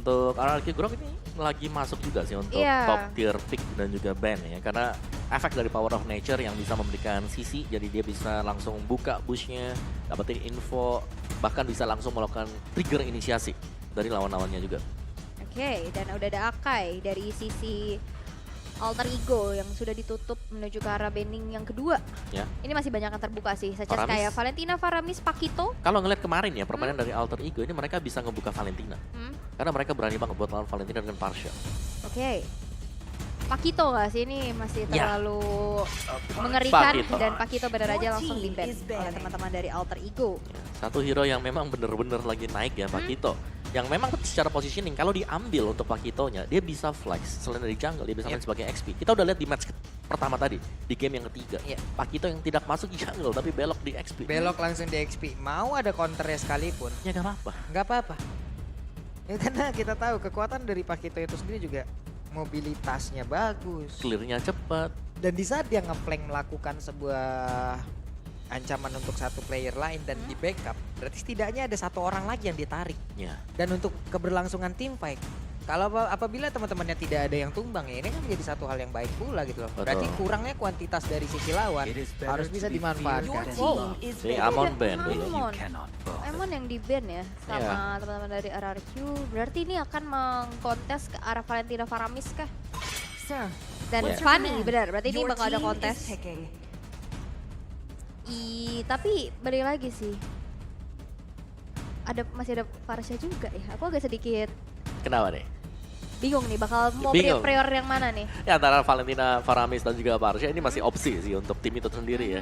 untuk RRQ Grok ini lagi masuk juga sih untuk Iya. top tier pick dan juga ban ya. Karena efek dari Power of Nature yang bisa memberikan CC, jadi dia bisa langsung buka bushnya, dapetin info, bahkan bisa langsung melakukan trigger inisiasi dari lawan-lawannya juga. Oke, dan udah ada Akai dari sisi Alter Ego yang sudah ditutup menuju ke arah bending yang kedua. Ya. Ini masih banyak yang terbuka sih, such as Faramis. kayak Valentina, Faramis, Pakito. Kalau ngeliat kemarin ya permainan dari Alter Ego ini mereka bisa ngebuka Valentina. Karena mereka berani banget buat lawan Valentina dengan Parsha. Oke. Pakito nggak sih ini masih Ya. terlalu mengerikan Pakito. dan Pakito benar aja langsung di-ban oleh teman-teman dari Alter Ego. Satu hero yang memang bener-bener lagi naik ya, Pakito. Yang memang secara positioning, kalau diambil untuk Pakitonya, dia bisa flex. Selain dari jungle, dia bisa main sebagai XP. Kita udah lihat di match pertama tadi, di game yang ketiga. Iya. Pakito yang tidak masuk di jungle, tapi belok di XP. Belok langsung di XP. Mau ada counternya sekalipun, Ya gak apa-apa. nggak apa-apa. Ya karena kita tahu kekuatan dari Pakito itu sendiri juga mobilitasnya bagus. Clear-nya cepat. Dan di saat dia ngeflank melakukan sebuah ancaman untuk satu player lain dan di backup, berarti setidaknya ada satu orang lagi yang ditarik. Ya. Dan untuk keberlangsungan tim fight, kalau apabila teman-temannya tidak ada yang tumbang ya ini kan menjadi satu hal yang baik pula gitu loh. Berarti Betul. kurangnya kuantitas dari sisi lawan harus bisa dimanfaatkan. Wow. Si Amon ban dulu. Amon. Amon yang di-ban ya sama teman-teman dari RRQ. Berarti ini akan mengkontes ke arah Valentina Faramis kah? Dan Yeah. Fanny, benar. Berarti ini bakal ada kontes. Tapi balik lagi sih. Masih ada Farsha juga ya. Aku agak sedikit Kenapa nih? bingung nih bakal mau Bingung. prior yang mana nih. Ya antara Valentina, Faramis dan juga Parsha ini masih opsi sih untuk tim itu sendiri ya.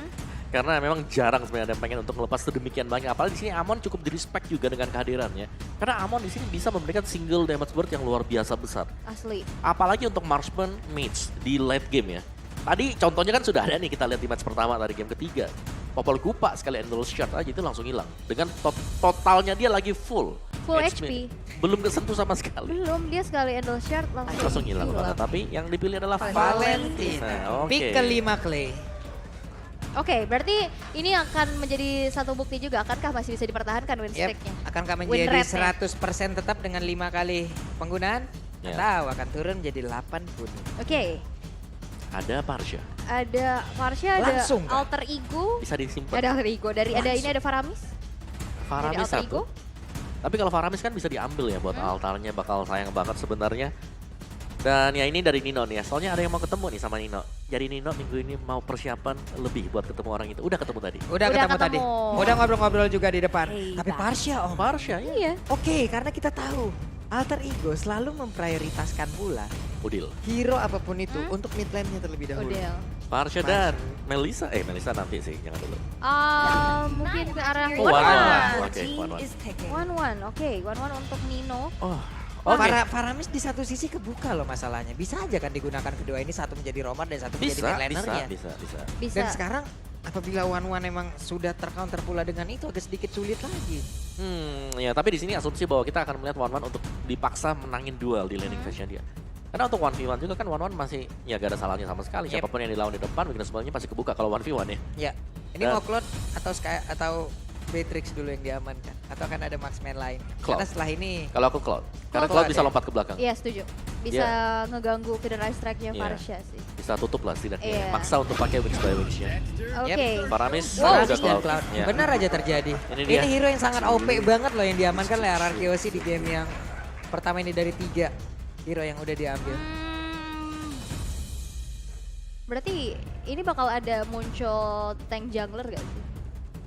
Karena memang jarang sebenarnya ada yang pengen untuk melepas sedemikian banyak. Apalagi di sini Amon cukup di-respect juga dengan kehadirannya. Karena Amon di sini bisa memberikan single damage burst yang luar biasa besar. Asli. Apalagi untuk marksman mage di late game ya. Tadi contohnya kan sudah ada nih kita lihat di match pertama dari game ketiga. Popol Kupa sekali endless shot aja itu langsung hilang. Dengan totalnya dia lagi full. Full HP. Belum kesentuh sama sekali. Belum, dia sekali endless shard Langsung hilang. Tapi yang dipilih adalah Valentina. Nah, oke. Pick kelima Clay. Oke, berarti ini akan menjadi satu bukti juga. Akankah masih bisa dipertahankan win Yep. streak-nya? Akankah Win menjadi rate-nya. 100% tetap dengan 5 kali penggunaan? Ya. Atau akan turun menjadi 80? Oke, Ada Parsha. ada Farsha, ada Langsung, kan? Alter Ego. Bisa disimpan. Ada Alter Ego. Ada ini ada Faramis. Faramis Dari Alter satu. Ego. Tapi kalau Faramis kan bisa diambil ya buat altarnya, bakal sayang banget sebenarnya. Dan ya ini dari Nino nih ya, soalnya ada yang mau ketemu nih sama Nino. Jadi Nino minggu ini mau persiapan lebih buat ketemu orang itu. Udah ketemu tadi. Udah ketemu tadi. Udah ngobrol-ngobrol juga di depan. Tapi Parsha om. Parsha ya. Iya. Oke, karena kita tahu Alter Ego selalu memprioritaskan pula Udil. hero apapun itu untuk mid lane-nya terlebih dahulu. Udah. Parsha dan Melissa. Melissa nanti sih, jangan dulu. Mungkin ke arah Oh, One-One. Oke, One-One. One-One, oke. One-One untuk Nino. Oh, oke. Faramis di satu sisi kebuka loh masalahnya. Bisa aja kan digunakan kedua ini, satu menjadi roamer dan satu menjadi Bisa, mid lanernya. bisa. Bisa. Dan sekarang apabila One emang sudah tercounter pula dengan itu agak sedikit sulit lagi. Ya tapi di sini asumsi bahwa kita akan melihat One-One untuk dipaksa menangin duel di laning phase-nya dia. Karena untuk 1v1 juga kan One-One masih ya gak ada salahnya sama sekali. Yep. Siapapun yang dilawan di depan, weakness semuanya pasti kebuka kalau 1v1 ya. Ya, ini mau Cloud atau Beatrix dulu yang diamankan atau akan ada marksman lain? Cloud. Karena setelah ini Kalau aku Cloud. Karena Cloud Cloud bisa ya? lompat ke belakang. Iya, setuju. Bisa ngeganggu federal strike-nya Iya. Farsha sih. Bisa tutup lah setidaknya. Iya. Maksa untuk pakai wings by wings-nya. Oke. Faramis Wow. juga Faramis dan Cloud. Cloud. Ya. Benar aja terjadi. Ini Ini, dia. hero yang sangat OP banget loh yang diamankan oleh RRQC di game yang pertama ini dari 3 hero yang udah diambil. Berarti ini bakal ada muncul tank jungler gak sih?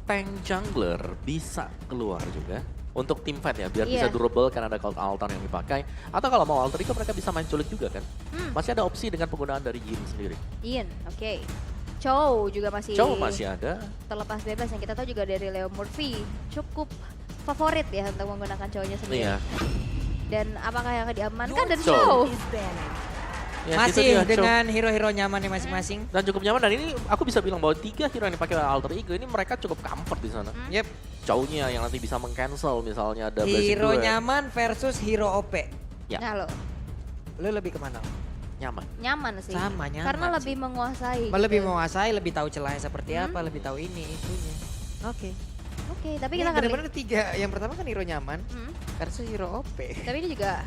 Tank jungler bisa keluar juga. Untuk team fight ya, biar Iya. bisa durable kan ada cloud altar yang dipakai. Atau kalau mau alter itu mereka bisa main culik juga kan. Masih ada opsi dengan penggunaan dari Yin sendiri. Ian, oke. Chow juga masih Chow masih ada. terlepas bebas yang kita tahu juga dari Leo Murphy. Cukup favorit ya untuk menggunakan Chow-nya sendiri. Iya. Dan apakah yang akan diamankan dan Chow. Chow? Ya, Masih itu dia, Chow. dengan hero-hero nyamannya masing-masing. Dan cukup nyaman, dan ini aku bisa bilang bahwa 3 hero yang dipakai oleh Alter Ego ini mereka cukup comfort di sana. Yep. Chow-nya yang nanti bisa meng-cancel misalnya ada Blazing Hero Duet. nyaman versus hero OP. Ya. Nah lo, Lu lebih kemana? Nyaman. nyaman sih. Sama, nyaman Karena sih. lebih menguasai. Lebih gitu. menguasai, lebih tahu celahnya seperti apa, lebih tahu ini itunya. Oke. Oke, tapi Ini kita akan benar-benar 3. Yang pertama kan hero nyaman, Hmm. versus hero OP. Tapi ini juga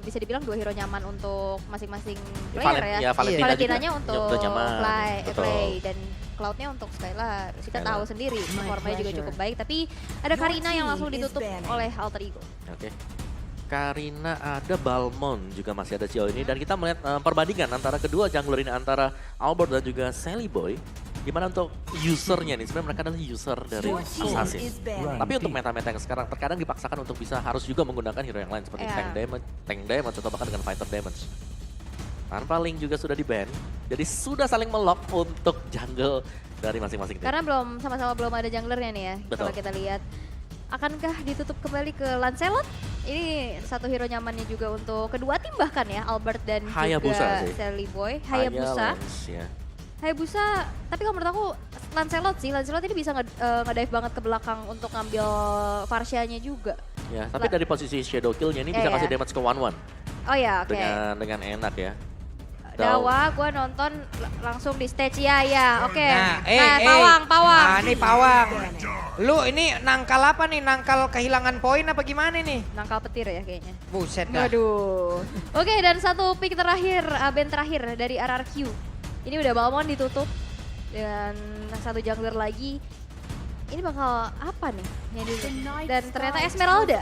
bisa dibilang 2 hero nyaman untuk masing-masing Ya, player ya. Valentina Valentinanya juga. untuk Udah nyaman. Play Betul. dan Cloud-nya untuk Skylar. Kita Skylar. tahu sendiri performanya juga cukup baik, tapi ada Karina yang langsung ditutup oleh Alter Ego. Oke. Karina ada, Balmond juga masih ada sejauh ini, dan kita melihat perbandingan antara kedua jungler ini, antara Albert dan juga Sally Boy. Gimana untuk usernya nih, sebenarnya mereka adalah user dari Assassin. Tapi untuk meta-meta yang sekarang terkadang dipaksakan untuk bisa harus juga menggunakan hero yang lain seperti Iya. tank damage atau bahkan dengan fighter damage. Tanpa Link juga sudah di-ban, jadi sudah saling melock untuk jungle dari masing-masing tim. Karena sama-sama belum ada junglernya nih ya. Betul. Kalau kita lihat, akankah ditutup kembali ke Lancelot? Ini satu hero nyamannya juga untuk kedua tim bahkan ya, Albert dan Hayabusa juga sih. Sally Boy. Hayabusa. Lens, ya. Hayabusa, tapi kalau menurut aku Lancelot sih, Lancelot ini bisa ngedive banget ke belakang untuk ngambil Varsha-nya juga. Ya, tapi dari posisi shadow kill-nya ini bisa Iya, kasih iya. damage ke 1-1 Oh ya, oke. dengan enak ya. Dawa, gue nonton langsung di stage, ya, oke. Nah, Pawang. Nah, ini pawang. Lu ini nangkal apa nih? Nangkal kehilangan poin apa gimana nih? Nangkal petir ya kayaknya. Buset dah. Waduh. Oke, dan satu pick terakhir, band terakhir dari RRQ. Ini udah Balmond ditutup dan satu jungler lagi. Ini bakal apa nih? Dan ternyata Esmeralda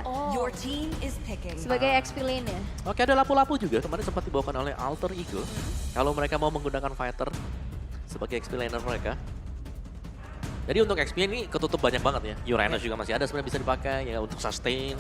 sebagai XP lane-nya. Oke, ada lapu-lapu juga kemarin sempat dibawakan oleh Alter Ego. Kalau mereka mau menggunakan fighter sebagai XP laner mereka. Jadi untuk XP ini ketutup banyak banget ya. Uranus juga masih ada sebenarnya bisa dipakai ya untuk sustain.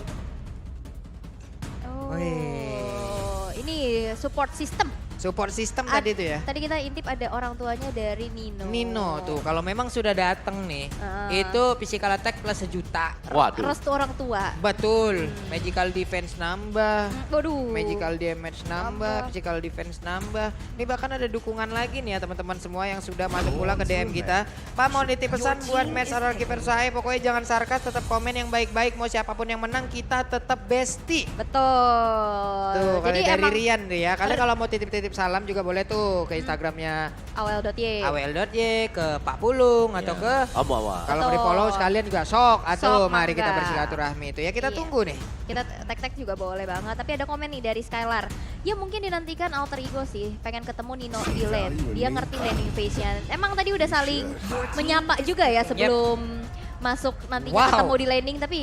Oh, Wih. ini support system. Support system tadi tuh ya. Tadi kita intip ada orang tuanya dari Nino. Nino tuh, kalau memang sudah datang nih, itu physical attack plus 1 juta. Waduh. Restu orang tua. Betul, magical defense nambah, Waduh. magical damage nambah, physical defense nambah. Ini bahkan ada dukungan lagi nih ya teman-teman semua yang sudah masuk pula ke DM kita. Pak mau nitip pesan buat match RRQ Versailles, pokoknya jangan sarkas, tetap komen yang baik-baik, mau siapapun yang menang kita tetap bestie. Betul. Tuh, kalau Jadi dari emang Rian tuh ya. Kalian kalau mau titip-titip salam juga boleh tuh ke Instagramnya awel.y. awel.y, ke Pak Pulung atau ke Awa. kalau mau di Betul. follow sekalian juga sok atau Sok, mari kita mangga. bersilaturahmi itu ya. Kita Iya. tunggu nih. Kita tag-tag juga boleh banget. Tapi ada komen nih dari Skylar. Ya mungkin dinantikan Alter Ego sih. Pengen ketemu Nino di lane. Dia ngerti laning phase-nya. Emang tadi udah saling menyapa juga ya sebelum masuk nantinya Wow. ketemu di laning. Tapi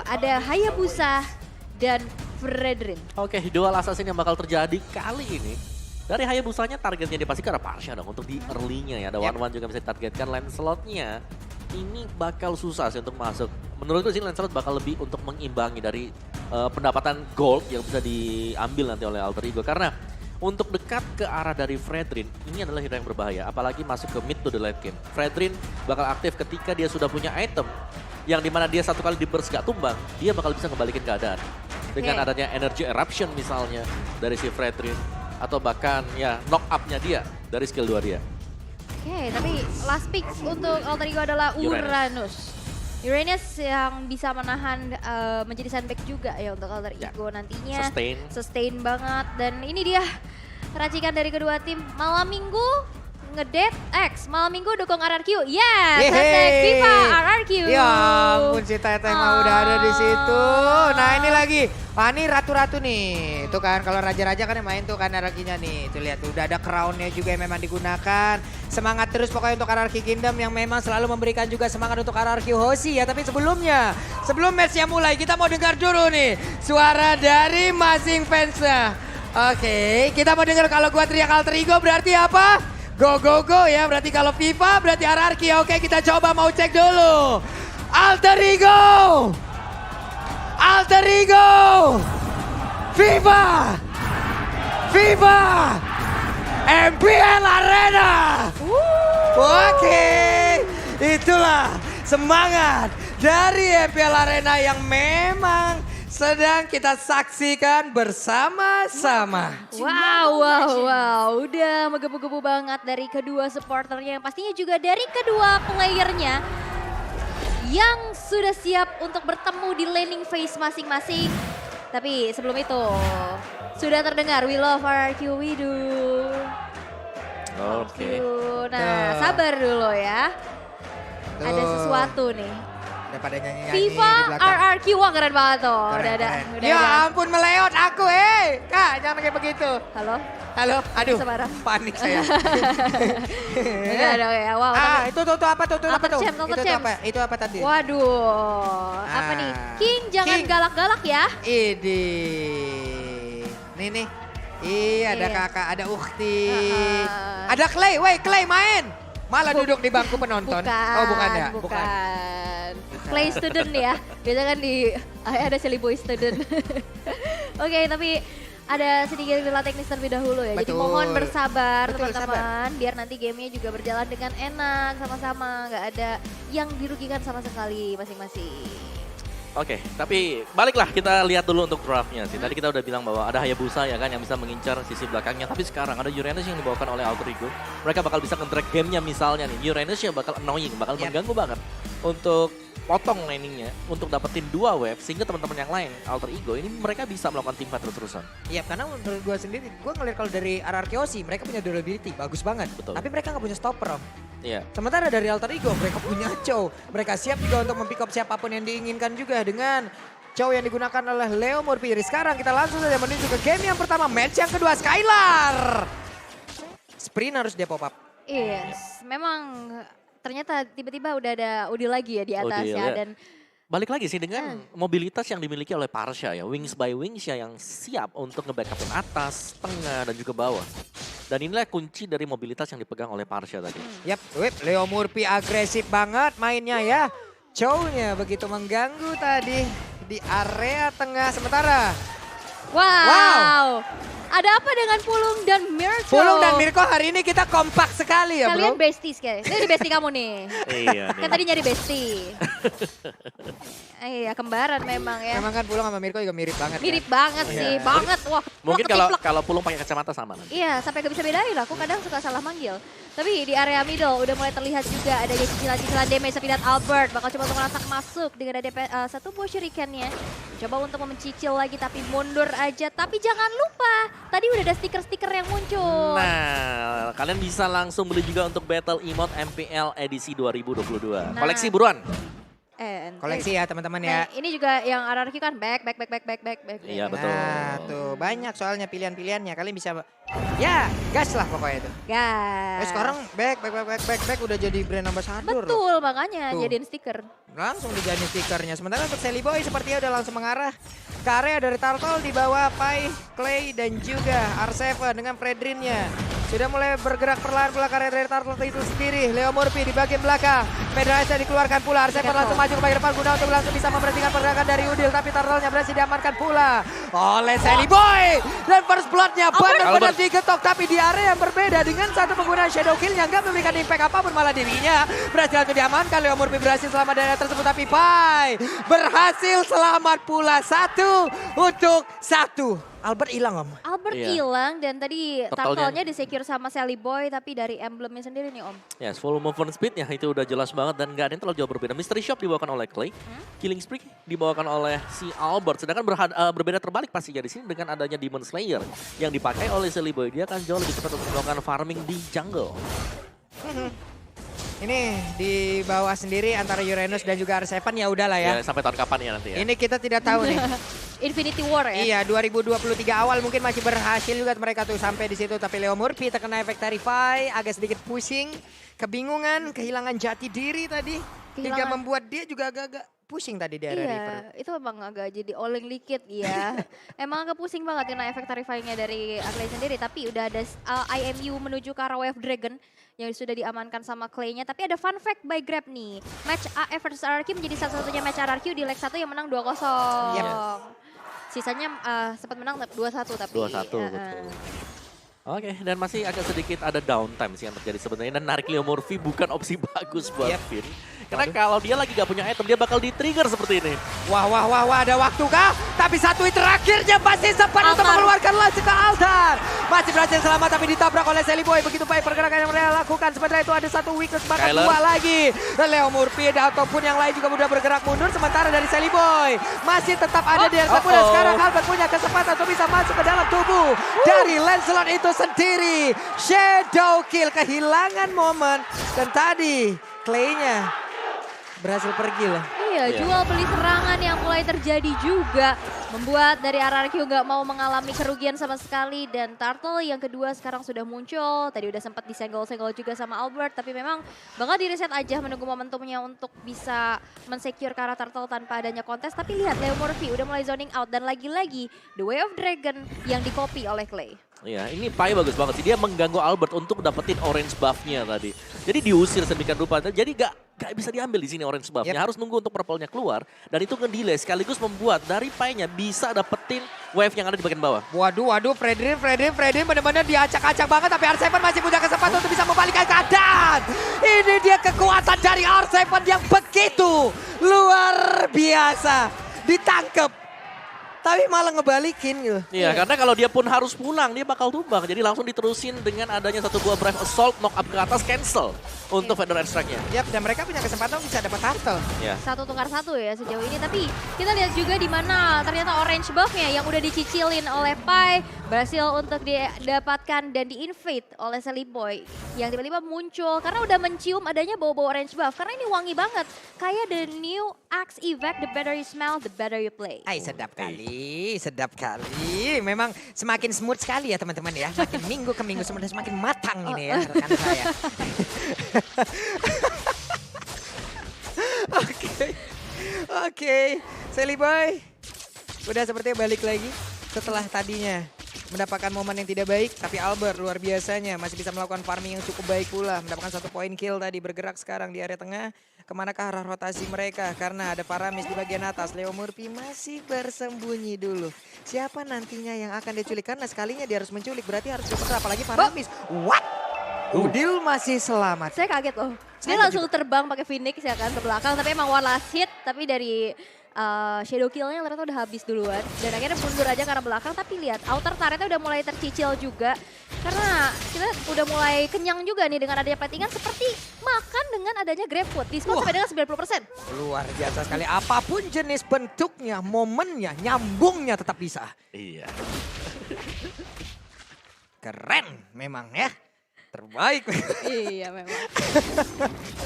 ada Hayabusa dan Fredrin. Oke, dual assassin yang bakal terjadi kali ini. Dari Hayabusanya targetnya dipastikan ada Parsha dong untuk di early-nya ya. Ada Yep. one-one juga bisa ditargetkan. Lancelot-nya ini bakal susah sih untuk masuk. Menurutku sih Lancelot bakal lebih untuk mengimbangi dari pendapatan gold yang bisa diambil nanti oleh Alter Ego. Karena untuk dekat ke arah dari Fredrin, ini adalah hero yang berbahaya. Apalagi masuk ke mid to the late game. Fredrin bakal aktif ketika dia sudah punya item. Yang dimana dia satu kali di burst gak tumbang, dia bakal bisa ngebalikin keadaan. Dengan Oke. adanya energy eruption misalnya dari si Fredrin. Atau bahkan ya knock up-nya dia dari skill 2 dia. Oke, tapi last pick untuk Alter Ego adalah Uranus. Uranus yang bisa menahan menjadi sandbag juga ya untuk Alter Ya. Ego nantinya. Sustain. Sustain banget. Dan ini dia racikan dari kedua tim. Malam minggu ngedet X. Malam minggu dukung RRQ. Yes, Yeay. hashtag FIFA RRQ. Ya ampun si Teteh mah udah ada di situ. Nah ini lagi, wah ini ratu-ratu nih. Itu kan kalau raja-raja kan yang main tuh kan RRQ-nya nih. Tuh lihat tuh udah ada crown-nya juga yang memang digunakan. Semangat terus pokoknya untuk RRQ Kingdom yang memang selalu memberikan juga semangat untuk RRQ Hoshi ya. Tapi sebelumnya, sebelum match-nya mulai kita mau dengar dulu nih suara dari masing fansnya. Oke, kita mau dengar kalau gua teriak Alter Ego berarti apa? Go, go, go ya. Berarti kalau FIFA berarti RRQ. Oke kita coba mau cek dulu. Alter Ego. Alter Ego. FIFA. FIFA. MPL Arena. Oke. Itulah semangat dari MPL Arena yang memang sedang kita saksikan bersama-sama. Wow. Udah menggebu-gebu banget dari kedua supporternya. Yang pastinya juga dari kedua playernya. Yang sudah siap untuk bertemu di laning phase masing-masing. Tapi sebelum itu, sudah terdengar We Love RRQ, we do. Oke. Nah, sabar dulu ya. Ada sesuatu nih. Daripada nyanyi-nyanyi FIFA di belakang. RRQ, wah keren banget tuh. Keren, Udah ada. keren. Udah Ya ada. ampun meleot aku, Kak, jangan kayak begitu. Halo? Halo, aduh, Bisa marah. panik saya. Udah ada ya, wow. Itu apa tuh? Itu apa Alter tuh? Champ, Alter Itu Champ. apa? Itu apa tadi? Waduh, apa nih? King jangan King. galak-galak ya. Idi. Nih. Ada Iya. kakak, ada Ukti. Heeh. Ada Clay, Clay main. Malah duduk di bangku penonton. Bukan, Oh, bukan ya? bukan. Play student ya. Biasanya kan ada silly boy student. Oke, tapi ada sedikit kendala teknis terlebih dahulu ya. Jadi Betul. mohon bersabar Betul, teman-teman. Biar nanti gamenya juga berjalan dengan enak sama-sama. Nggak ada yang dirugikan sama sekali masing-masing. Oke, tapi baliklah kita lihat dulu untuk draftnya sih. Tadi kita udah bilang bahwa ada Hayabusa ya kan yang bisa mengincar sisi belakangnya. Tapi sekarang ada Uranus yang dibawakan oleh Alter Ego. Mereka bakal bisa nge-drag gamenya misalnya nih. Uranus yang bakal annoying, bakal mengganggu banget untuk potong laningnya, untuk dapetin 2 wave. Sehingga teman-teman yang lain, Alter Ego, ini mereka bisa melakukan teamfight terus-terusan. Iya, karena menurut gue sendiri, gue ngeliat kalau dari RRQC, mereka punya durability, bagus banget. Betul. Tapi mereka nggak punya stopper, Om. Iya. Sementara dari Alter Ego, mereka punya Chow. Mereka siap juga untuk mempick up siapapun yang diinginkan juga dengan Chow yang digunakan oleh Leo Murphy. Sekarang kita langsung saja menuju ke game yang pertama, match yang kedua, Skylar. Sprint harus dia pop up. Yes, memang ternyata tiba-tiba udah ada Udi lagi ya di atasnya. Udi, ya. Dan Balik lagi sih dengan mobilitas yang dimiliki oleh Parsha ya. Wings by Wings ya yang siap untuk nge-backupin atas, tengah, dan juga bawah. Dan inilah kunci dari mobilitas yang dipegang oleh Parsha tadi. Yap, Leo Murphy agresif banget mainnya ya. Chow-nya begitu mengganggu tadi di area tengah. Sementara wow. Ada apa dengan Pulung dan Mirko? Pulung dan Mirko hari ini kita kompak sekali ya, Kalian bro. besties kayaknya. Ini bestie kamu nih. Iya Kan tadi nyari bestie. Iya, kembaran memang ya. Memang kan Pulung sama Mirko juga mirip banget. Mirip kan? banget sih, banget. Wah, Mungkin wah, ketiplek. kalau Pulung pakai kacamata sama nanti. Iya, sampai gak bisa bedain lah. Aku kadang suka salah manggil. Tapi di area middle udah mulai terlihat juga adanya cicilan-cicilan damage. Tapi lihat Albert bakal coba untuk ngerasak masuk dengan ada satu buah shuriken-nya. Coba untuk mencicil lagi tapi mundur aja. Tapi jangan lupa, tadi udah ada stiker-stiker yang muncul. Nah, kalian bisa langsung beli juga untuk Battle Emote MPL edisi 2022. Nah. Koleksi buruan. Koleksi ya teman-teman ya. Nah, ini juga yang RRQ kan back. Iya, betul. Nah, tuh banyak soalnya pilihan-pilihannya. Kalian bisa ya gas lah pokoknya itu. Gas. Sekarang back udah jadi brand ambassador. Betul, makanya Tuh. jadiin stiker. Langsung dijadiin stikernya. Sementara untuk Sally Boy sepertinya udah langsung mengarah ke area dari Turtle di bawah Pai, Clay dan juga R7 dengan Fredrinnya. Sudah mulai bergerak perlahan-lahan ke area dari Turtle itu sendiri. Leo Murphy di bagian belakang. Pedraza dikeluarkan pula. R7 langsung maju ke bagian depan guna untuk langsung bisa memberhentikan pergerakan dari Udil. Tapi Turtle-nya berhasil diamankan pula oleh Sally Boy. Dan first blood-nya benar-benar digetok. Tapi di area yang berbeda dengan satu penggunaan Shadow Kill yang gak memberikan impact apapun. Malah dirinya berhasil untuk diamankan. Leo Murphy berhasil selamat dari area tersebut. Tapi Pai berhasil selamat pula. 1 untuk 1. Albert hilang, Om. Albert Iya. hilang dan tadi Turtle-nya- turtle-nya di-secure sama Sally Boy tapi dari emblemnya sendiri nih Om. Yes, full movement speed-nya itu udah jelas banget dan nggak ada yang terlalu jauh berbeda. Mystery Shop dibawakan oleh Clay, Killing Spree dibawakan oleh si Albert. Sedangkan berbeda terbalik pastinya di sini dengan adanya Demon Slayer yang dipakai oleh Sally Boy. Dia akan jauh lebih cepat untuk melakukan farming di jungle. Ini di bawah sendiri antara Uranus dan juga R7 ya udahlah ya. Ya, sampai tahun kapan ya nanti ya? Ini kita tidak tahu nih. Infinity War ya. Iya, 2023 awal mungkin masih berhasil juga mereka tuh sampai di situ. Tapi Leo Murphy terkena efek Terrify, agak sedikit pusing, kebingungan, kehilangan jati diri tadi. Hingga Kehilangan- membuat dia juga agak-agak pusing tadi di area river. Iya, itu emang agak jadi oleng dikit ya. Emang agak pusing banget kena efek Terrify-nya dari Clay sendiri. Tapi udah ada IMU menuju ke arah Wave Dragon yang sudah diamankan sama Clay-nya. Tapi ada fun fact by Grab nih. Match AF versus RRQ menjadi satu-satunya match RRQ di leg 1 yang menang 2-0. Yes. Sisanya sempat menang 2-1 tapi. 2-1, betul. Oke, dan masih agak sedikit ada downtime sih yang terjadi sebenarnya. Dan narik Leo Murphy bukan opsi bagus buat Finn. Karena kalau dia lagi gak punya item, dia bakal di-trigger seperti ini. Wah, ada waktu kah? Tapi satu hit terakhirnya masih sempat untuk mengeluarkan langsung ke altar. Masih berhasil selamat tapi ditabrak oleh Sally Boy. Begitu baik pergerakan yang mereka lakukan. Sementara itu ada satu weakness bahkan Skyler. 2 lagi. Leo Murphy ataupun yang lain juga mudah bergerak mundur. Sementara dari Sally Boy masih tetap ada di area dan sekarang Albert punya kesempatan untuk bisa masuk ke dalam tubuh dari Lancelot itu sendiri. Shadow Kill kehilangan momen. Dan tadi Clay-nya berhasil pergi loh. Iya, Iya. jual beli serangan yang mulai terjadi juga. Membuat dari RRQ nggak mau mengalami kerugian sama sekali. Dan Turtle yang kedua sekarang sudah muncul. Tadi udah sempat disenggol-senggol juga sama Albert. Tapi memang bakal di-reset aja menunggu momentumnya untuk bisa mensecure ke arah Turtle tanpa adanya kontes. Tapi lihat Leo Murphy udah mulai zoning out. Dan lagi-lagi The Way of Dragon yang di-copy oleh Clay. Iya, ini Pai bagus banget sih. Dia mengganggu Albert untuk dapetin orange buff-nya tadi. Jadi diusir sedemikian rupa. Jadi gak bisa diambil di sini orange buff-nya. Harus nunggu untuk purple-nya keluar. Dan itu nge-delay sekaligus membuat dari Pai-nya bisa dapetin wave yang ada di bagian bawah. Waduh, Fredrin benar-benar diacak-acak banget. Tapi R7 masih punya kesempatan untuk bisa membalikkan keadaan. Ini dia kekuatan dari R7 yang begitu luar biasa. Ditangkep. Tapi malah ngebalikin gitu. Iya, karena kalau dia pun harus pulang, dia bakal tumbang. Jadi langsung diterusin dengan adanya satu buah Brave Assault, knock up ke atas, cancel untuk Feather Extract-nya. Yap, dan mereka punya kesempatan bisa dapat turtle. Iya. 1 tukar 1 ya sejauh ini. Tapi kita lihat juga di mana ternyata orange buff-nya yang udah dicicilin oleh Pai berhasil untuk didapatkan dan di-invade oleh Selly Boy. Yang tiba-tiba muncul karena udah mencium adanya bau-bau orange buff. Karena ini wangi banget. Kayak the new Axe Evac, the better you smell, the better you play. Ay, sedap kali. Memang semakin smooth sekali ya teman-teman ya. Makin minggu ke minggu semakin matang ini ya rekan saya. Oke. Selly Boy udah sepertinya balik lagi setelah tadinya mendapatkan momen yang tidak baik. Tapi Albert luar biasanya masih bisa melakukan farming yang cukup baik pula. Mendapatkan 1 poin kill tadi, bergerak sekarang di area tengah. Kemana ke arah rotasi mereka? Karena ada Paramis di bagian atas. Leo Murphy masih bersembunyi dulu. Siapa nantinya yang akan diculik? Karena sekalinya dia harus menculik, berarti harus cepat. Apalagi Paramis. What? Udil masih selamat. Saya kaget loh. Dia Saya langsung terbang pakai Phoenix ya kan ke belakang. Tapi emang one last hit. Tapi dari shadow kill-nya ternyata udah habis duluan. Dan akhirnya mundur aja karena belakang. Tapi lihat outer turret-nya udah mulai tercicil juga. Karena kita udah mulai kenyang juga nih dengan adanya platingan. Seperti makan dengan adanya grab food. Diskon sampai dengan 90%. Luar biasa sekali. Apapun jenis bentuknya, momennya, nyambungnya tetap bisa. Iya. Keren memang ya. Terbaik. Iya memang.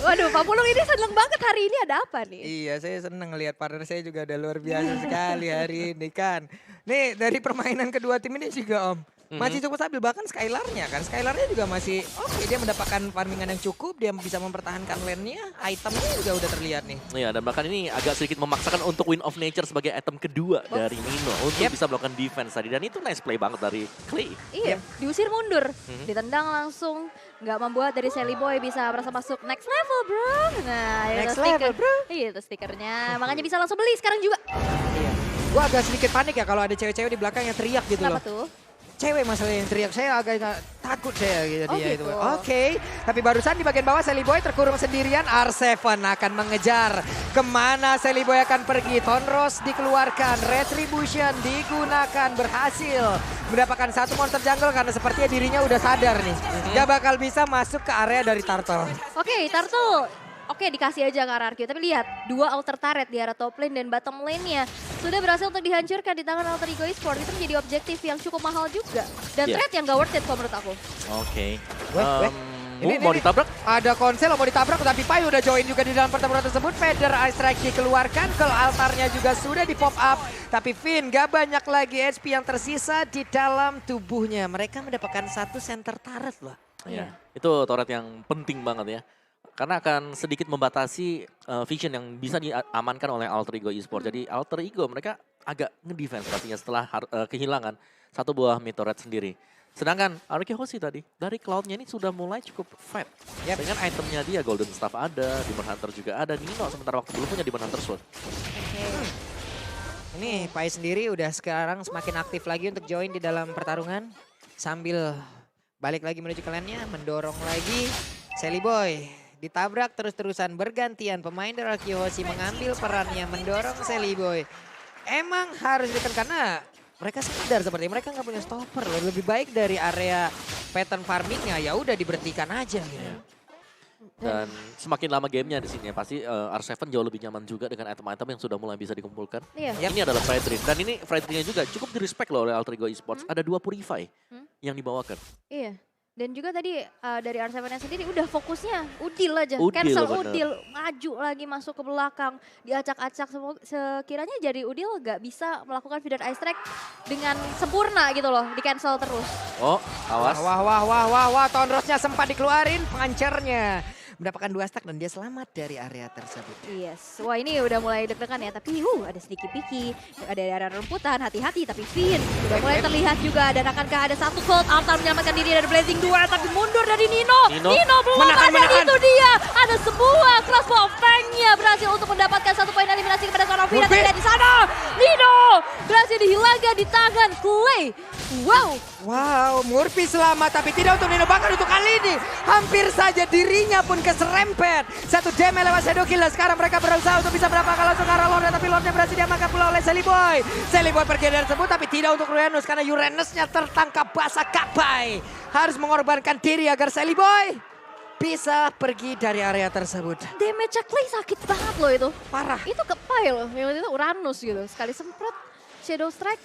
Waduh Pak Pulung ini seneng banget hari ini ada apa nih? Iya, saya seneng ngelihat partner saya juga ada luar biasa sekali hari ini kan. Nih dari permainan kedua tim ini juga Om. Masih cukup stabil, bahkan Skylar-nya kan. Skylar-nya juga masih oke, dia mendapatkan farmingan yang cukup, dia bisa mempertahankan lane-nya, itemnya juga udah terlihat nih. Iya, dan bahkan ini agak sedikit memaksakan untuk Wind of Nature sebagai item kedua dari Nino untuk bisa melakukan defense tadi. Dan itu nice play banget dari Clay. Iya, diusir mundur, ditendang langsung, nggak membuat dari Selly Boy bisa merasa masuk next level bro. Nah, Next itu level, bro. Iya itu stikernya, makanya bisa langsung beli sekarang juga. Iya. Gua agak sedikit panik ya kalau ada cewek-cewek di belakang yang teriak gitu Kenapa loh. tuh? Cewek masalah yang teriak, saya agak takut saya gitu Oh, dia gitu. itu. Oke, tapi barusan di bagian bawah Selly Boy terkurung sendirian. R7 akan mengejar. Kemana Selly Boy akan pergi? Tonros dikeluarkan, Retribution digunakan, berhasil mendapatkan 1 monster jungle karena sepertinya dirinya udah sadar nih. Gak bakal bisa masuk ke area dari Turtle. Oke, Turtle. Oke, dikasih aja ke RRQ. Tapi lihat, 2 outer turret di arah top lane dan bottom lane-nya sudah berhasil untuk dihancurkan di tangan Alter Ego Esports. Itu menjadi objektif yang cukup mahal juga. Dan Iya. trade yang gak worth it kalau menurut aku. Oke. Weh. Ini Mau ditabrak? Ada konsel mau ditabrak, tapi Pai udah join juga di dalam pertempuran tersebut. Feather Ice Strike dikeluarkan, kalau altarnya juga sudah di pop up. Tapi Finn gak banyak lagi HP yang tersisa di dalam tubuhnya. Mereka mendapatkan 1 center turret loh. Iya. Itu turret yang penting banget ya. Karena akan sedikit membatasi vision yang bisa diamankan oleh Alter Ego Esports. Jadi Alter Ego mereka agak ngedefense pastinya setelah kehilangan 1 buah mid turret sendiri. Sedangkan RRQ Hoshi tadi, dari cloud-nya ini sudah mulai cukup fat. Yep. Dengan itemnya dia, Golden Staff ada, Demon Hunter juga ada, Nino sementara waktu belum punya Demon Hunter Sword. Ini Pai sendiri udah sekarang semakin aktif lagi untuk join di dalam pertarungan. Sambil balik lagi menuju ke lane-nya, mendorong lagi. Selly Boy ditabrak terus-terusan, bergantian. Pemain dari RRQ Hoshi mengambil perannya, mendorong Selly Boy. Emang harus ditekan karena mereka sadar seperti mereka nggak punya stopper loh. Lebih baik dari area pattern farmingnya ya udah diberhentikan aja gitu. Dan semakin lama gamenya di sini ya, pasti R7 jauh lebih nyaman juga dengan item-item yang sudah mulai bisa dikumpulkan. Iya. Yep. Ini adalah Fredrin, dan ini Fredrinnya juga cukup di-respect loh oleh Alter Ego Esports. Ada 2 Purify yang dibawakan. Iya. Dan juga tadi dari R7 sendiri udah fokusnya Udil aja. Udil, Cancel bener. Udil, maju lagi masuk ke belakang. Diacak-acak sekiranya jadi Udil gak bisa melakukan feeder ice track dengan sempurna gitu loh. Di cancel terus. Oh, awas. Wah, Tonrosnya sempat dikeluarin pengancernya. Mendapatkan 2 stack dan dia selamat dari area tersebut. Yes, wah ini udah mulai deg-degan ya. Tapi ada sedikit Piki, ada area rumputan, hati-hati. Tapi Finn udah mulai terlihat juga. Dan akankah ada satu gold, Altar menyelamatkan diri dari Blazing 2. Tapi mundur dari Nino. Nino belum ada, itu dia. Ada sebuah kelas Fangnya berhasil untuk mendapatkan 1 poin eliminasi kepada seorang Finn. Tapi di sana, Nino berhasil dihilangkan di tangan Clay. Wow, Murphy selamat tapi tidak untuk Nino, bahkan untuk kali ini hampir saja dirinya pun keserempet. 1 damage lewat Shadow Kill dan sekarang mereka berusaha untuk bisa mendapatkan langsung ke arah Lordnya, tapi Lordnya berhasil diamankan pula oleh Sally Boy. Sally Boy pergi dari tersebut tapi tidak untuk Uranus karena Uranusnya tertangkap basah kapai. Harus mengorbankan diri agar Sally Boy bisa pergi dari area tersebut. Damage Clay sakit banget loh itu. Parah. Itu kepai loh, yang itu Uranus gitu. Sekali semprot Shadow Strike.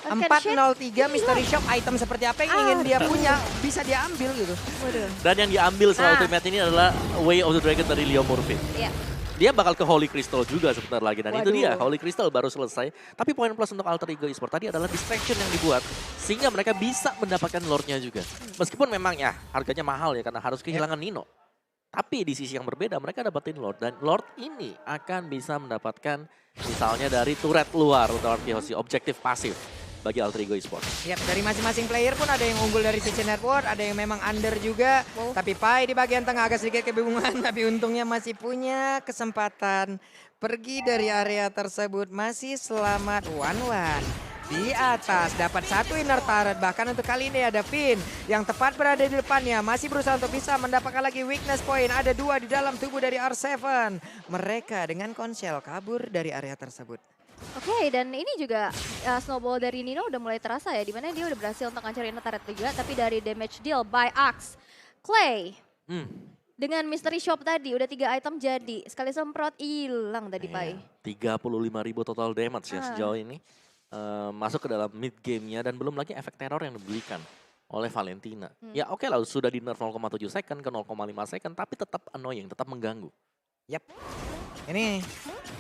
403 Mystery Shop, item seperti apa yang ingin dia punya bisa dia ambil gitu. Waduh. Dan yang diambil setelah ultimate ini adalah Way of the Dragon dari Leo Murphy. Iya. Dia bakal ke Holy Crystal juga sebentar lagi. Dan itu Waduh. dia, Holy Crystal baru selesai. Tapi poin plus untuk Alter Ego Esports tadi adalah distraction yang dibuat. Sehingga mereka bisa mendapatkan Lordnya juga. Meskipun memang ya harganya mahal ya karena harus kehilangan Nino. Tapi di sisi yang berbeda mereka dapetin Lord. Dan Lord ini akan bisa mendapatkan misalnya dari turret luar untuk RKHC, objektif pasif bagi Alter Ego Esports. Yap, dari masing-masing player pun ada yang unggul dari sisi network, ada yang memang under juga. Tapi Pai di bagian tengah agak sedikit kebingungan, tapi untungnya masih punya kesempatan pergi dari area tersebut. Masih selamat 1-1. Di atas dapat 1 inner turret, bahkan untuk kali ini ada Finn yang tepat berada di depannya. Masih berusaha untuk bisa mendapatkan lagi weakness point. Ada 2 di dalam tubuh dari R7. Mereka dengan konsel kabur dari area tersebut. Oke, dan ini juga snowball dari Nino udah mulai terasa ya, dimana dia udah berhasil untuk ngancurin turret juga, tapi dari damage deal by Axe. Clay, dengan mystery shop tadi udah 3 item jadi, sekali semprot hilang tadi Pai. 35.000 total damage ya sejauh ini. Masuk ke dalam mid gamenya dan belum lagi efek teror yang diberikan oleh Valentina. Ya oke lah sudah di nerf 0,7 second ke 0,5 second tapi tetap annoying, tetap mengganggu. Yap. Ini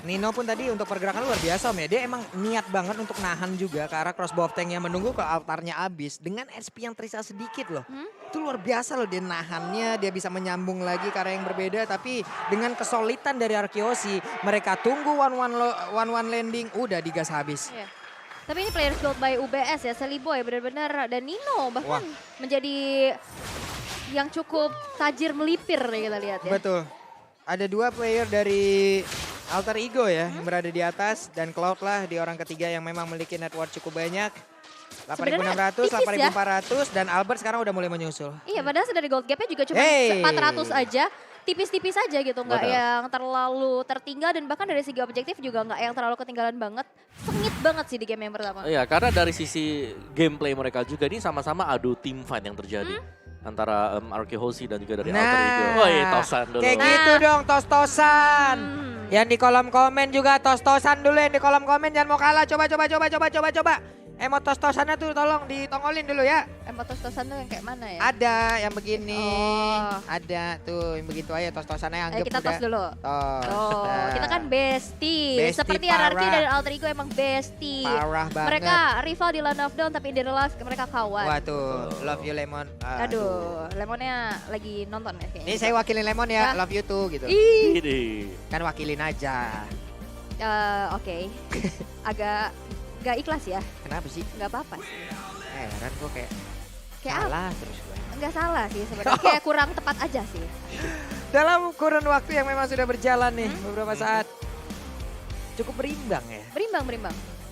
Nino pun tadi untuk pergerakan luar biasa Om ya. Dia emang niat banget untuk nahan juga ke arah crossbow tanknya, menunggu ke altarnya habis. Dengan SP yang tersisa sedikit loh. Itu luar biasa loh dia nahannya, dia bisa menyambung lagi ke arah yang berbeda. Tapi dengan kesolidan dari RKHC, mereka tunggu one-one landing, udah digas habis. Iya. Tapi ini players built by UBS ya, Sally Boy benar-benar, dan Nino bahkan menjadi yang cukup tajir melipir ya kita lihat ya. Betul. Ada 2 player dari Alter Ego ya yang berada di atas, dan Cloud lah di orang ketiga yang memang memiliki net worth cukup banyak. 8.600, Sebenarnya 8.400 dan Albert sekarang udah mulai menyusul. Iya, padahal dari gold gapnya juga cuma 400 aja. Tipis-tipis aja gitu, nggak yang terlalu tertinggal, dan bahkan dari segi objektif juga nggak yang terlalu ketinggalan banget. Sengit banget sih di game yang pertama. Iya, karena dari sisi gameplay mereka juga ini sama-sama adu team fight yang terjadi. Antara RKHC dan juga dari Alter Ego. Woi, tosan dulu. Kayak gitu dong, tos-tosan. Yang di kolom komen juga tos-tosan dulu, yang di kolom komen jangan mau kalah. Coba. Emot tos-tosannya tuh tolong ditongolin dulu ya. Emot tos-tosan tuh yang kayak mana ya? Ada yang begini. Oh. Ada tuh yang begitu aja tos-tosannya, anggap Ayo kita tos dulu. Tos. Oh, kita kan bestie. Bestie Seperti parah. RRQ dan Alter Ego emang bestie. Parah banget. Mereka rival di Land of Dawn tapi in the real life mereka kawan. Wah tuh, love you Lemon. Aduh, Lemonnya lagi nonton ya kayaknya. Ini saya wakilin Lemon ya, Hah? love you tuh gitu. Ih. Ini. Kan wakilin aja. Oke. Agak gak ikhlas ya. Kenapa sih? Gak apa-apa sih. Heran gue kayak Kayak apa? salah terus gue. Enggak salah sih sebenarnya. Kayak kurang tepat aja sih. Dalam kurun waktu yang memang sudah berjalan nih beberapa saat. Cukup berimbang ya. Berimbang.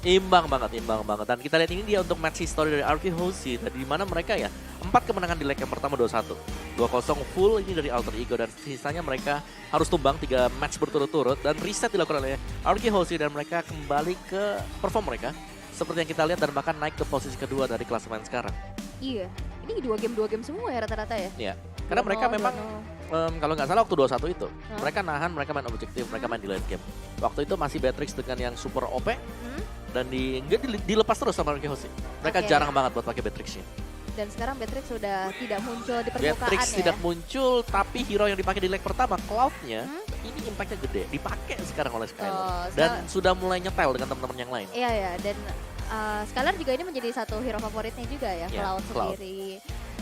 Imbang banget. Dan kita lihat ini dia untuk match history dari RKHC. Di mana mereka ya 4 kemenangan di leg yang pertama 2-1. 2-0 full ini dari Alter Ego, dan sisanya mereka harus tumbang 3 match berturut-turut dan reset dilakukan oleh RKHC, dan mereka kembali ke perform mereka seperti yang kita lihat dan bahkan naik ke posisi kedua dari klasemen sekarang. Iya. Ini 2 game semua ya rata-rata ya. Iya. Karena mereka memang kalau nggak salah waktu 2-1 itu mereka nahan, mereka main objektif, mereka main di late game. Waktu itu masih Beatrix dengan yang super OP dan dilepas terus sama RKHC. Mereka Oke. jarang banget buat pakai Beatrixnya. Dan sekarang Beatrix sudah tidak muncul di permukaan Beatrix ya. tidak muncul, tapi hero yang dipakai di leg pertama, Cloud-nya, ini impactnya gede. Dipakai sekarang oleh Skylar. Dan sudah mulai nyetel dengan teman-teman yang lain. Iya ya, dan Skylar juga ini menjadi satu hero favoritnya juga ya, Ya, Cloud Cloud. sendiri.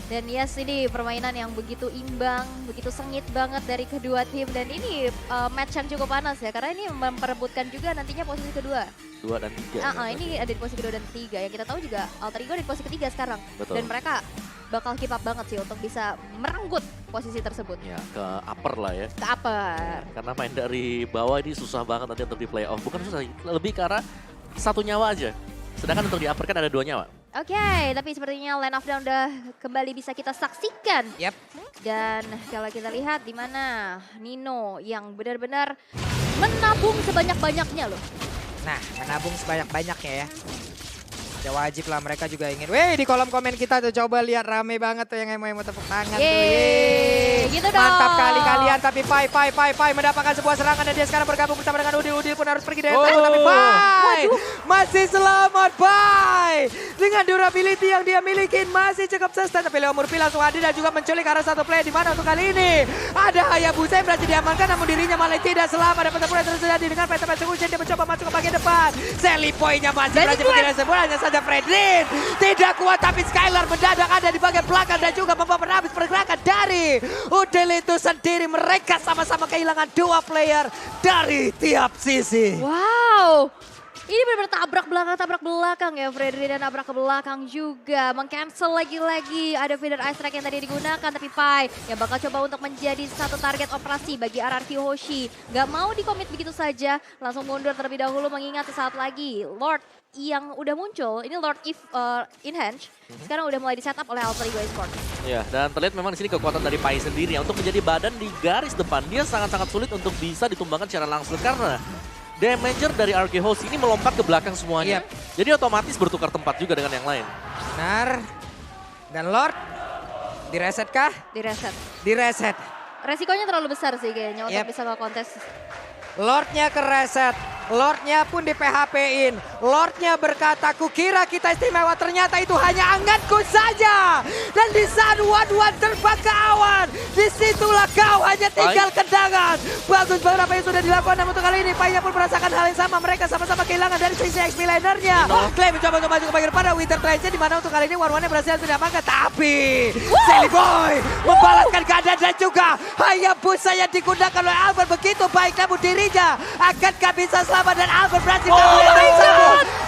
Dan yes, ini permainan yang begitu imbang, begitu sengit banget dari kedua tim. Dan ini match yang cukup panas ya, karena ini memperebutkan juga nantinya posisi kedua. 2 dan 3. Ini ada di posisi kedua dan ketiga. Yang kita tahu juga Alter Ego ada di posisi ketiga sekarang. Betul. Dan mereka bakal keep up banget sih untuk bisa merenggut posisi tersebut. Ya, ke upper lah ya. Ke upper. Karena main dari bawah ini susah banget nanti untuk di playoff. Bukan susah, lebih ke arah 1 nyawa aja. Sedangkan untuk di upper kan ada 2 nyawa. Oke, tapi sepertinya Land of Dawn udah kembali bisa kita saksikan. Yap. Dan kalau kita lihat di mana Nino yang benar-benar menabung sebanyak-banyaknya loh. Nah, menabung sebanyak-banyaknya ya. Ya wajib lah, mereka juga ingin. Weh, di kolom komen kita tuh coba lihat rame banget tuh yang mau tepuk tangan tuh. Yeay, gitu dong. Mantap kali kalian, tapi Pai mendapatkan sebuah serangan dan dia sekarang bergabung bersama dengan Udil pun harus pergi dari atas, tapi Pai masih selamat Pai. Dengan durability yang dia miliki masih cukup sustain, tapi Leo Murphy langsung hadir dan juga menculik arah satu play di mana untuk kali ini ada Hayabusa yang berhasil diamankan namun dirinya malah tidak selamat. Ada pertempuran terus terjadi dengan Peta Persecution, dia mencoba masuk ke bagian depan. Sally Boy-nya masih berhasil mengira sebuah, hanya saja Fredrin tidak kuat, tapi Skylar mendadak ada di bagian belakang dan juga membawa habis pergerakan dari Udil itu sendiri. Mereka sama-sama kehilangan 2 player dari tiap sisi. Wow. Ini benar-benar tabrak belakang ya Fredri, dan tabrak ke belakang juga. Meng-cancel lagi-lagi, ada feeder ice track yang tadi digunakan, tapi Pai yang bakal coba untuk menjadi satu target operasi bagi RRQ Hoshi. Gak mau dikomit begitu saja, langsung mundur terlebih dahulu mengingat sesaat lagi Lord yang udah muncul, ini Lord Eve Inhenge, sekarang udah mulai di-setup oleh Alter Ego Esports. Ya, dan terlihat memang di sini kekuatan dari Pai sendiri ya, untuk menjadi badan di garis depan. Dia sangat-sangat sulit untuk bisa ditumbangkan secara langsung karena damager dari RRQ Host ini melompat ke belakang semuanya. Jadi otomatis bertukar tempat juga dengan yang lain. Benar. Dan Lord, direset kah? Di-reset. Direset. Resikonya terlalu besar sih kayaknya untuk bisa nge-kontes. Lordnya kereset, Lordnya pun di PHP-in. Lordnya berkata, kukira kita istimewa, ternyata itu hanya anganku saja. Dan di saat Wan terbang ke awan, disitulah kau hanya tinggal kendangan. Bagus beberapa yang sudah dilakukan, namun untuk kali ini Pai-nya pun merasakan hal yang sama. Mereka sama-sama kehilangan dari sisi XP lanernya. Clay mencoba untuk maju ke bagian pada Winter Trench, di mana untuk kali ini Wan-Wannya berhasil sudah diamankan. Tapi Sally Boy membalaskan keadaan dan juga Hayabusa yang digunakan oleh Albert begitu baik, namun dirinya akankah bisa selamat, dan Albert berhasil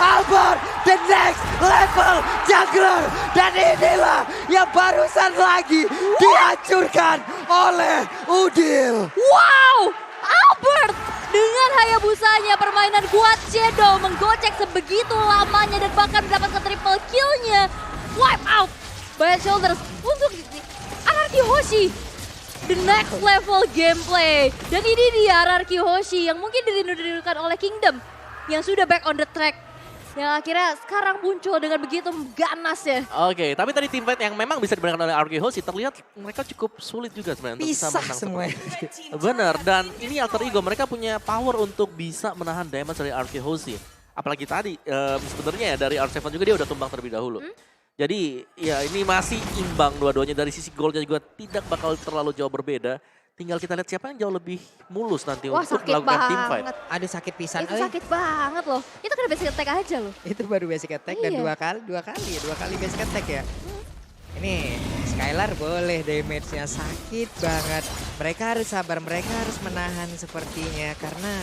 Albert the next level jungler, dan inilah yang barusan lagi dihancurkan oleh Udil. Wow, Albert dengan Hayabusanya, permainan kuat Shadow menggocek sebegitu lamanya dan bahkan mendapatkan triple kill-nya. Wipe out by Shoulders untuk RRQ Hoshi. The next level gameplay. Dan ini dia RRQ Hoshi yang mungkin dirindu-rindukan oleh Kingdom yang sudah back on the track. Yang akhirnya sekarang muncul dengan begitu ganas ya. Oke, tapi tadi tim fight yang memang bisa dimenangkan oleh RRQ Host terlihat mereka cukup sulit juga sebenarnya untuk bisa Pisah menang. semua. Benar, dan ini Alter Ego mereka punya power untuk bisa menahan damage dari RRQ Host. Apalagi tadi sebenarnya ya dari R7 juga dia udah tumbang terlebih dahulu. Jadi ya ini masih imbang dua-duanya, dari sisi goalnya juga tidak bakal terlalu jauh berbeda. Tinggal kita lihat siapa yang jauh lebih mulus nanti untuk melakukan team fight. Aduh sakit pisan. Itu sakit banget loh. Itu kan basic attack aja loh. Itu baru basic attack dan Iya. dua kali basic attack ya. Ini Skylar boleh damage-nya sakit banget. Mereka harus sabar, mereka harus menahan sepertinya karena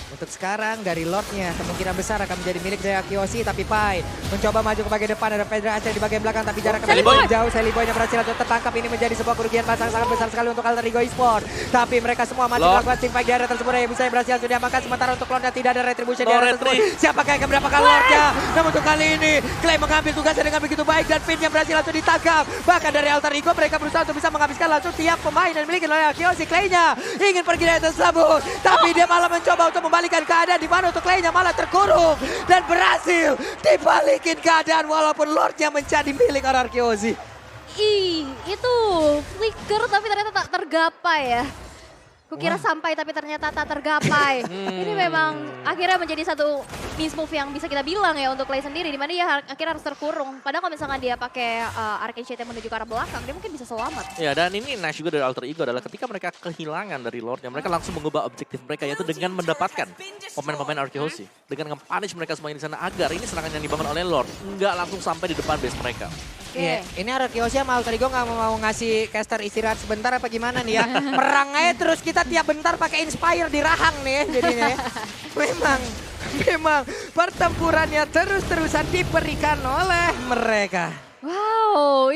untuk sekarang dari Lordnya kemungkinan besar akan menjadi milik dari Akioshi, tapi Pai mencoba maju ke bagian depan, ada Pedro Aceh di bagian belakang tapi jarak kembali jauh. Sally Boy-nya berhasil untuk tertangkap, ini menjadi sebuah kerugian pasang sangat besar sekali untuk Alter Ego Esports. Tapi mereka semua masih melakukan team fight di area tersebut, yang bisa berhasil sudah diamankan, sementara untuk Lordnya tidak ada retribution di area tersebut. Siapakah yang akan mendapatkan Lordnya? Namun untuk kali ini Clay mengambil tugasnya dengan begitu baik dan Finn-nya berhasil langsung ditangkap. Bahkan dari Alter Ego mereka berusaha untuk bisa menghabiskan langsung tiap pemain dan dimiliki oleh Akioshi. Clay-nya ingin pergi dari tersebut, tapi dia malah mencoba untuk membalikan keadaan di mana untuk Clay-nya malah terkurung dan berhasil dibalikin keadaan walaupun Lordnya menjadi milik Akioshi. Itu flicker tapi ternyata tak tergapai ya. Kukira sampai tapi ternyata tak tergapai. Ini memang akhirnya menjadi satu miss move yang bisa kita bilang ya untuk Lei sendiri. Dimana dia akhirnya harus terkurung. Padahal kalau misalkan dia pakai Arcane Shade yang menuju ke arah belakang, dia mungkin bisa selamat. Ya, dan ini nice juga dari Alter Ego adalah ketika mereka kehilangan dari Lordnya, mereka langsung mengubah objektif mereka, yaitu dengan mendapatkan pemain-pemain Arkehosi. Dengan nge-punish mereka semuanya di sana agar ini serangan yang dibangun oleh Lord nggak langsung sampai di depan base mereka. Iya, ini Arkehosi sama Alter Ego nggak mau ngasih caster istirahat sebentar apa gimana nih ya. Perang aja terus kita tiap bentar pakai Inspire di rahang nih ya jadinya ya. Memang pertempurannya terus-terusan diberikan oleh mereka. Wow,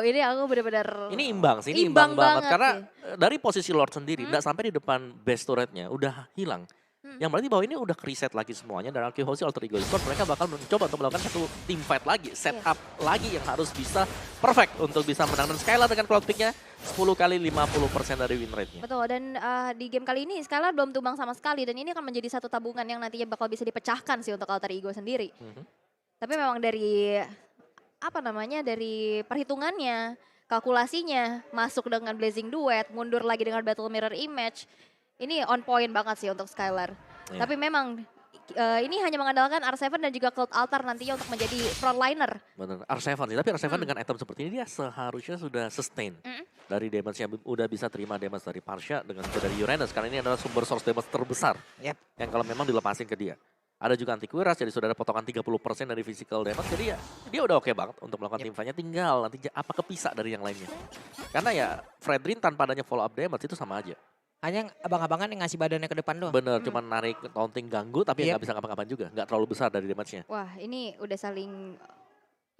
ini aku benar-benar Ini imbang sih, ini imbang banget. Karena dari posisi Lord sendiri, nggak sampai di depan base turretnya, udah hilang. Yang berarti bahwa ini udah reset lagi semuanya, dan Arkehosi Alter Ego Esports mereka bakal mencoba untuk melakukan satu team fight lagi, setup lagi yang harus bisa perfect untuk bisa menang. Dan Skylar dengan cloud pick-nya 10 kali 50% dari win rate-nya. Betul, dan di game kali ini Skylar belum tumbang sama sekali, dan ini akan menjadi satu tabungan yang nantinya bakal bisa dipecahkan sih untuk Alter Ego sendiri. Tapi memang dari dari perhitungannya, kalkulasinya, masuk dengan Blazing Duet, mundur lagi dengan Battle Mirror Image, ini on point banget sih untuk Skylar. Tapi memang ini hanya mengandalkan R7 dan juga Cloud Altar nantinya untuk menjadi frontliner. Benar, R7 sih, tapi R7 dengan item seperti ini dia seharusnya sudah sustain. Dari damage yang udah bisa terima damage dari Parsha dengan juga dari Uranus, karena ini adalah sumber source damage terbesar. Yang kalau memang dilepasin ke dia. Ada juga anti-Quiras, jadi sudah ada potongan 30% dari physical damage. Jadi ya dia udah oke banget untuk melakukan team fight-nya. Tinggal nanti apa kepisah dari yang lainnya. Karena ya Fredrin tanpa adanya follow up damage itu sama aja. Hanya abang-abangan yang ngasih badannya ke depan doang. Bener, cuma narik taunting ganggu tapi nggak bisa ngapa-ngapain juga. Nggak terlalu besar dari damage-nya. Wah, ini udah saling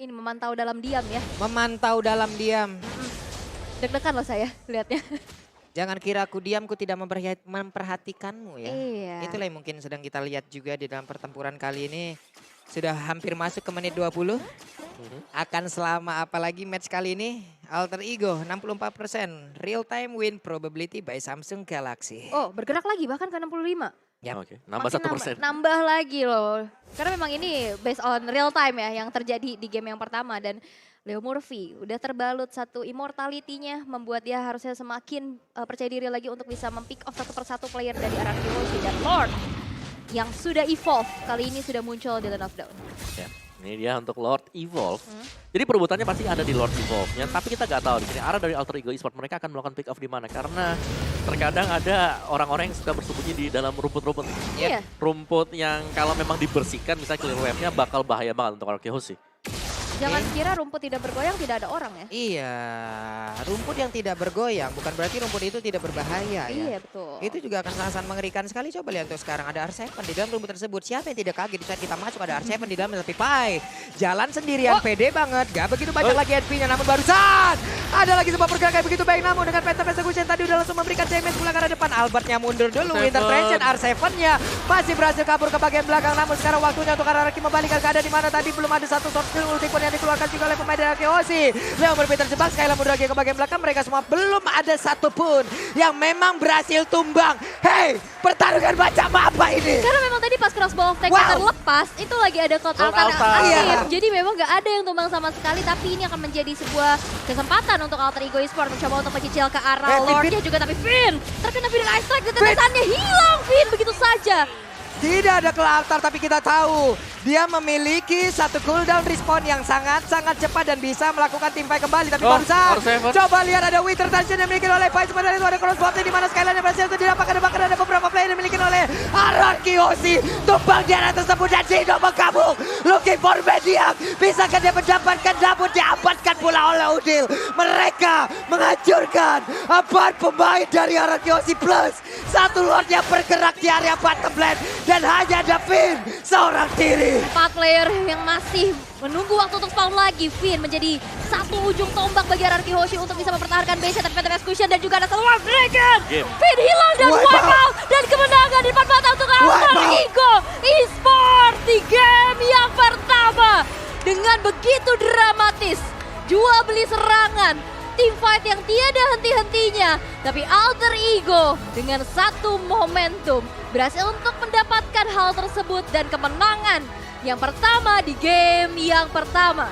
memantau dalam diam ya. Memantau dalam diam. Deg-degan loh saya lihatnya. Jangan kira aku diam, ku tidak memperhatikanmu ya. Iya. Itulah yang mungkin sedang kita lihat juga di dalam pertempuran kali ini. Sudah hampir masuk ke menit 20. Akan selama apalagi match kali ini? Alter Ego 64%. Real time win probability by Samsung Galaxy. Oh, bergerak lagi bahkan ke 65. Oke, nambah 1%. Nambah lagi loh. Karena memang ini based on real time ya yang terjadi di game yang pertama. Dan Leo Murphy udah terbalut satu immortality-nya, membuat dia harusnya semakin percaya diri lagi untuk bisa mempick off satu persatu player dari Arkehosi. Dan Lord yang sudah evolve kali ini sudah muncul di Land of Dawn. Ya, ini dia untuk Lord Evolve. Jadi perebutannya pasti ada di Lord Evolve-nya, tapi kita nggak tahu di sini arah dari Alter Ego Esports mereka akan melakukan pick off di mana, karena terkadang ada orang-orang yang suka bersembunyi di dalam rumput-rumput. Iya. Rumput yang kalau memang dibersihkan misalnya clear wave-nya bakal bahaya banget untuk Arkehosi. Jangan kira rumput tidak bergoyang tidak ada orang ya. Iya, rumput yang tidak bergoyang bukan berarti rumput itu tidak berbahaya ya. Iya betul. Itu juga akan sangat mengerikan sekali. Coba lihat untuk sekarang ada R7 di dalam rumput tersebut. Siapa yang tidak kaget saat kita masuk ada R7 di dalam, tapi Pai jalan sendirian pede banget. Gak begitu banyak lagi HP-nya, namun barusan ada lagi sebuah pergerakan kayak begitu baik. Namun dengan Phantom Execution tadi udah langsung memberikan damage pulang ke arah depan. Albertnya mundur dulu, intervention R7-nya masih berhasil kabur ke bagian belakang. Namun sekarang waktunya untuk Araki membalikan keadaan di mana tadi belum ada satu short skill ulti pun yang dikeluarkan juga oleh pemain dari Arkehosi. Leo Murphy terjebak, Skylar mundur lagi ke bagian belakang. Mereka semua belum ada satupun yang memang berhasil tumbang. Hey, pertarungan macam apa ini? Karena memang tadi pas crossbow of tank terlepas, itu lagi ada Cloud Altar aktif. Iya. Jadi memang gak ada yang tumbang sama sekali, tapi ini akan menjadi sebuah kesempatan untuk Alter Ego Esports mencoba untuk mencicil ke arah Lordnya juga. Tapi Finn terkena Finn Ice Strike dan tetesannya hilang Finn begitu saja. Tidak ada ke altar, tapi kita tahu dia memiliki satu cooldown respawn yang sangat-sangat cepat dan bisa melakukan team fight kembali. Tapi barusan coba lihat ada Winter Tension yang dimiliki oleh Pai. Sebenarnya itu ada crossbow di mana Skylar yang berhasil itu didapatkan. Bahkan ada beberapa player yang dimiliki oleh Arkehosi. Tumbang di arah tersebut dan Dino menggabung. Looking for Medium. Bisakah dia mendapatkan, namun diamankan pula oleh Udil. Mereka menghancurkan 4 pemain dari Arkehosi plus satu Lord yang bergerak di area bottom lane. Dan hanya ada Finn seorang diri. 4 player yang masih menunggu waktu untuk spawn lagi. Finn menjadi satu ujung tombak bagi Arkehosi untuk bisa mempertahankan base. Tapi Phantom Execution dan juga ada satu Wild Dragon. Finn hilang dan wipe out. Dan kemenangan di depan mata untuk Alter Ego Esports di game yang pertama. Dengan begitu dramatis. Jual beli serangan. Team fight yang tiada henti-hentinya. Tapi Alter Ego dengan satu momentum berhasil untuk mendapatkan hal tersebut dan kemenangan yang pertama di game yang pertama.